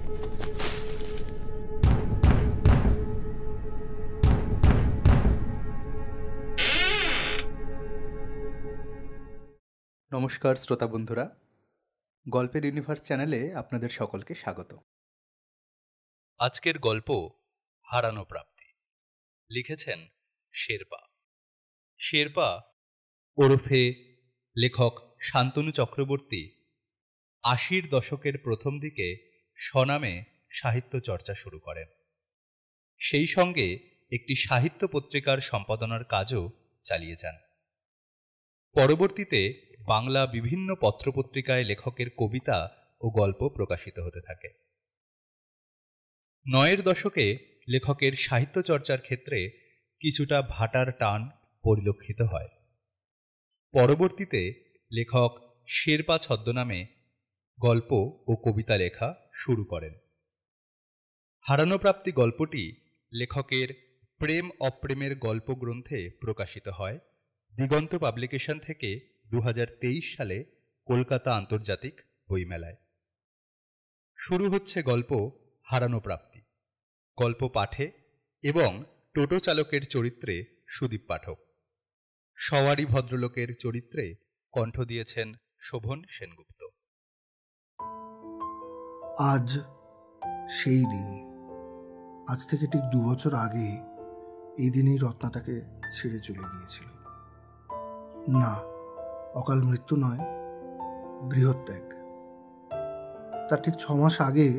নমস্কার শ্রোতা বন্ধুরা, গল্পের ইউনিভার্স চ্যানেলে আপনাদের সকলকে স্বাগত। আজকের গল্প হারানো প্রাপ্তি। লিখেছেন শেরপা। শেরপা ওরফে লেখক শান্তনু চক্রবর্তী ৮০-র দশকের প্রথম দিকে স্বনামে সাহিত্য চর্চা শুরু করেন। সেই সঙ্গে একটি সাহিত্য পত্রিকার সম্পাদনার কাজও চালিয়ে যান। পরবর্তীতে বাংলা বিভিন্ন পত্রপত্রিকায় লেখকের কবিতা ও গল্প প্রকাশিত হতে থাকে। ৯-এর দশকে লেখকের সাহিত্য চর্চার ক্ষেত্রে কিছুটা ভাটার টান পরিলক্ষিত হয়। পরবর্তীতে লেখক শেরপা ছদ্মনামে গল্প ও কবিতা লেখা শুরু করেন। হারানো প্রাপ্তি গল্পটি লেখকের প্রেম অপ্রেমের গল্প গ্রন্থে প্রকাশিত হয় দিগন্ত পাবলিকেশন থেকে ২০২৩ সালে কলকাতা আন্তর্জাতিক বইমেলায়। শুরু হচ্ছে গল্প হারানো প্রাপ্তি। গল্প পাঠে এবং টোটো চালকের চরিত্রে সুদীপ পাঠক, সওয়ারি ভদ্রলোকের চরিত্রে কণ্ঠ দিয়েছেন শোভন সেনগুপ্ত। আজ সেই দিন। আজ থেকে ঠিক ২ বছর আগে এই দিনেই রত্না তাকে ছেড়ে চলে গিয়েছিল। না, অকাল মৃত্যু নয়, গৃহত্যাগ। তার ঠিক ৬ মাস আগে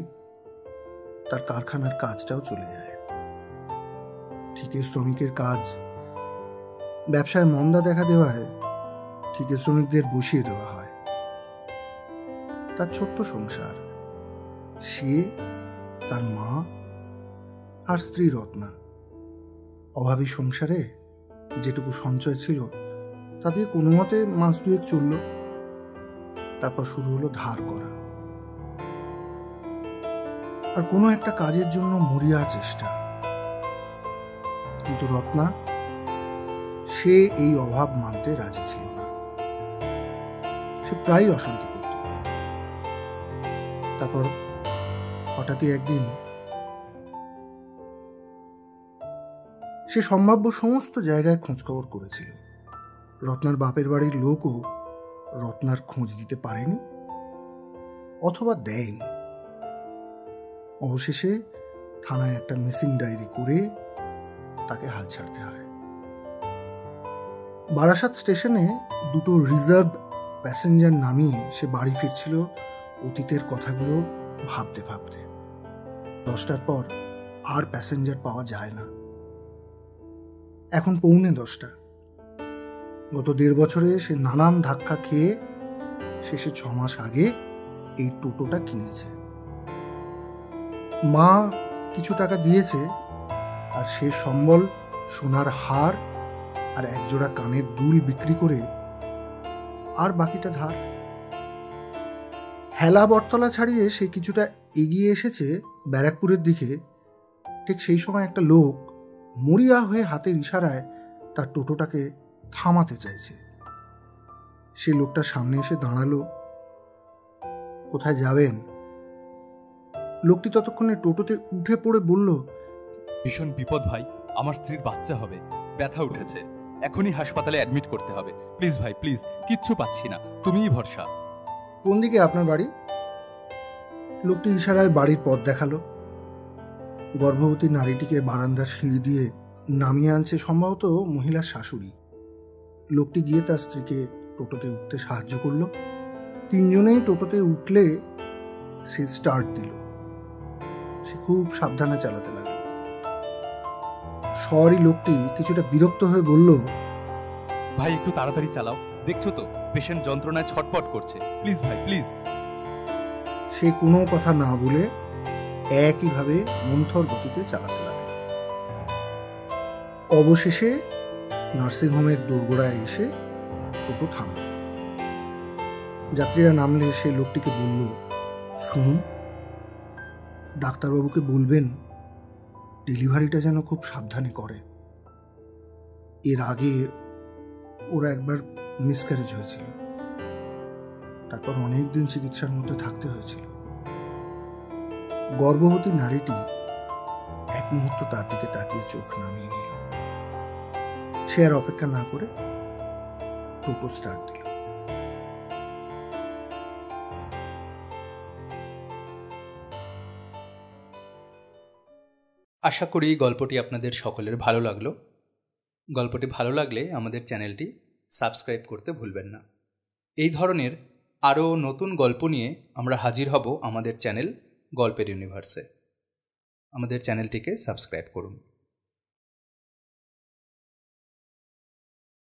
তার কারখানার কাজটাও চলে যায়। ঠিকের শ্রমিকের কাজ ব্যবসায় মন্দা দেখা দেওয়ায় ঠিকের শ্রমিকদের বসিয়ে দেওয়া হয়। তার ছোট্ট সংসার, সে, তার মা আর স্ত্রী রত্না। অভাবী সংসারে যেটুকু সঞ্চয় ছিল তা দিয়ে কোনো মতে মাস ২ চলল। তারপর শুরু হলো ধার করা আর কোনো একটা কাজের জন্য মরিয়া চেষ্টা। কিন্তু রত্না, সে এই অভাব মানতে রাজি ছিল না। সে প্রায় অশান্তি করত। তারপর হঠাৎই একদিন সে সম্ভাব্য সমস্ত জায়গায় খোঁজখবর করেছিল। রত্নার বাপের বাড়ির লোকও রত্নার খোঁজ দিতে পারেনি অথবা দেয়নি। অবশেষে থানায় একটা মিসিং ডায়েরি করে তাকে হাল ছাড়তে হয়। বারাসাত স্টেশনে ২টো রিজার্ভ প্যাসেঞ্জার নামিয়ে সে বাড়ি ফিরছিল অতীতের কথাগুলো ভাবতে ভাবতে। ১০টার পর আর প্যাসেঞ্জার পাওয়া যায় না। এখন ১:৩০। গত ১.৫ বছরে সে নানান ধাক্কা খেয়ে শেষে ৬ মাস আগে এই টোটোটা কিনেছে। মা কিছু টাকা দিয়েছে আর সে সম্বল সোনার হার আর একজোড়া কানের দুল বিক্রি করে আর বাকিটা ধার। হেলা বটতলা ছাড়িয়ে সে কিছুটা এগিয়ে এসেছে ব্যারাকপুরের দিকে। ঠিক সেই সময় একটা লোক মরিয়া হয়ে হাতের ইশারায় তার টোটোটাকে থামাতে চাইছে। সে লোকটা সামনে এসে দাঁড়ালো। কোথায় যাবেন? লোকটি ততক্ষণে টোটোতে উঠে পড়ে বলল, ভীষণ বিপদ ভাই, আমার স্ত্রীর বাচ্চা হবে, ব্যথা উঠেছে, এখনই হাসপাতালে অ্যাডমিট করতে হবে। প্লিজ ভাই প্লিজ, কিচ্ছু পাচ্ছি না, তুমিই ভরসা। কোন দিকে আপনার বাড়ি? লোকটি ইশারায় বাড়ির পথ দেখালো। গর্ভবতী নারীটিকে বারান্দার সিঁড়ি দিয়ে নামিয়ে আনছে সম্ভবত মহিলার শাশুড়ি। লোকটি গিয়ে তার স্ত্রীকে টোটোতে উঠতে সাহায্য করলো। ৩ জনেই টোটোতে উঠলে সে স্টার্ট দিল। সে খুব সাবধানে চালাতে লাগলো। সওয়ারি লোকটি কিছুটা বিরক্ত হয়ে বলল, ভাই একটু তাড়াতাড়ি চালাও, দেখছো তো পেশেন্ট যন্ত্রণায় ছটফট করছে, প্লিজ ভাই প্লিজ। সে কোনো কথা না বলে একইভাবে মন্থর গতিতে চালাতে লাগলো। অবশেষে নার্সিংহোমের দোরগোড়ায় এসে টোটো থামল। যাত্রীরা নামলে সে লোকটিকে বলল, শুনুন, ডাক্তারবাবুকে বলবেন ডেলিভারিটা যেন খুব সাবধানে করে। এর আগে ওরা একবার মিসক্যারেজ হয়েছিল, তারপর অনেকদিন চিকিৎসার মধ্যে থাকতে হয়েছিল। গর্ভবতী নারীটি এক মুহূর্ত তার দিকে তাকিয়ে চোখ নামিয়ে নিল। সে আর অপেক্ষা না করে টোটো স্টার্ট দিল। আশা করি গল্পটি আপনাদের সকলের ভালো লাগলো। গল্পটি ভালো লাগলে আমাদের চ্যানেলটি সাবস্ক্রাইব করতে ভুলবেন না। এই ধরনের আরও নতুন গল্প নিয়ে আমরা হাজির হব আমাদের চ্যানেল গল্পের ইউনিভার্সে। আমাদের চ্যানেলটিকে সাবস্ক্রাইব করুন।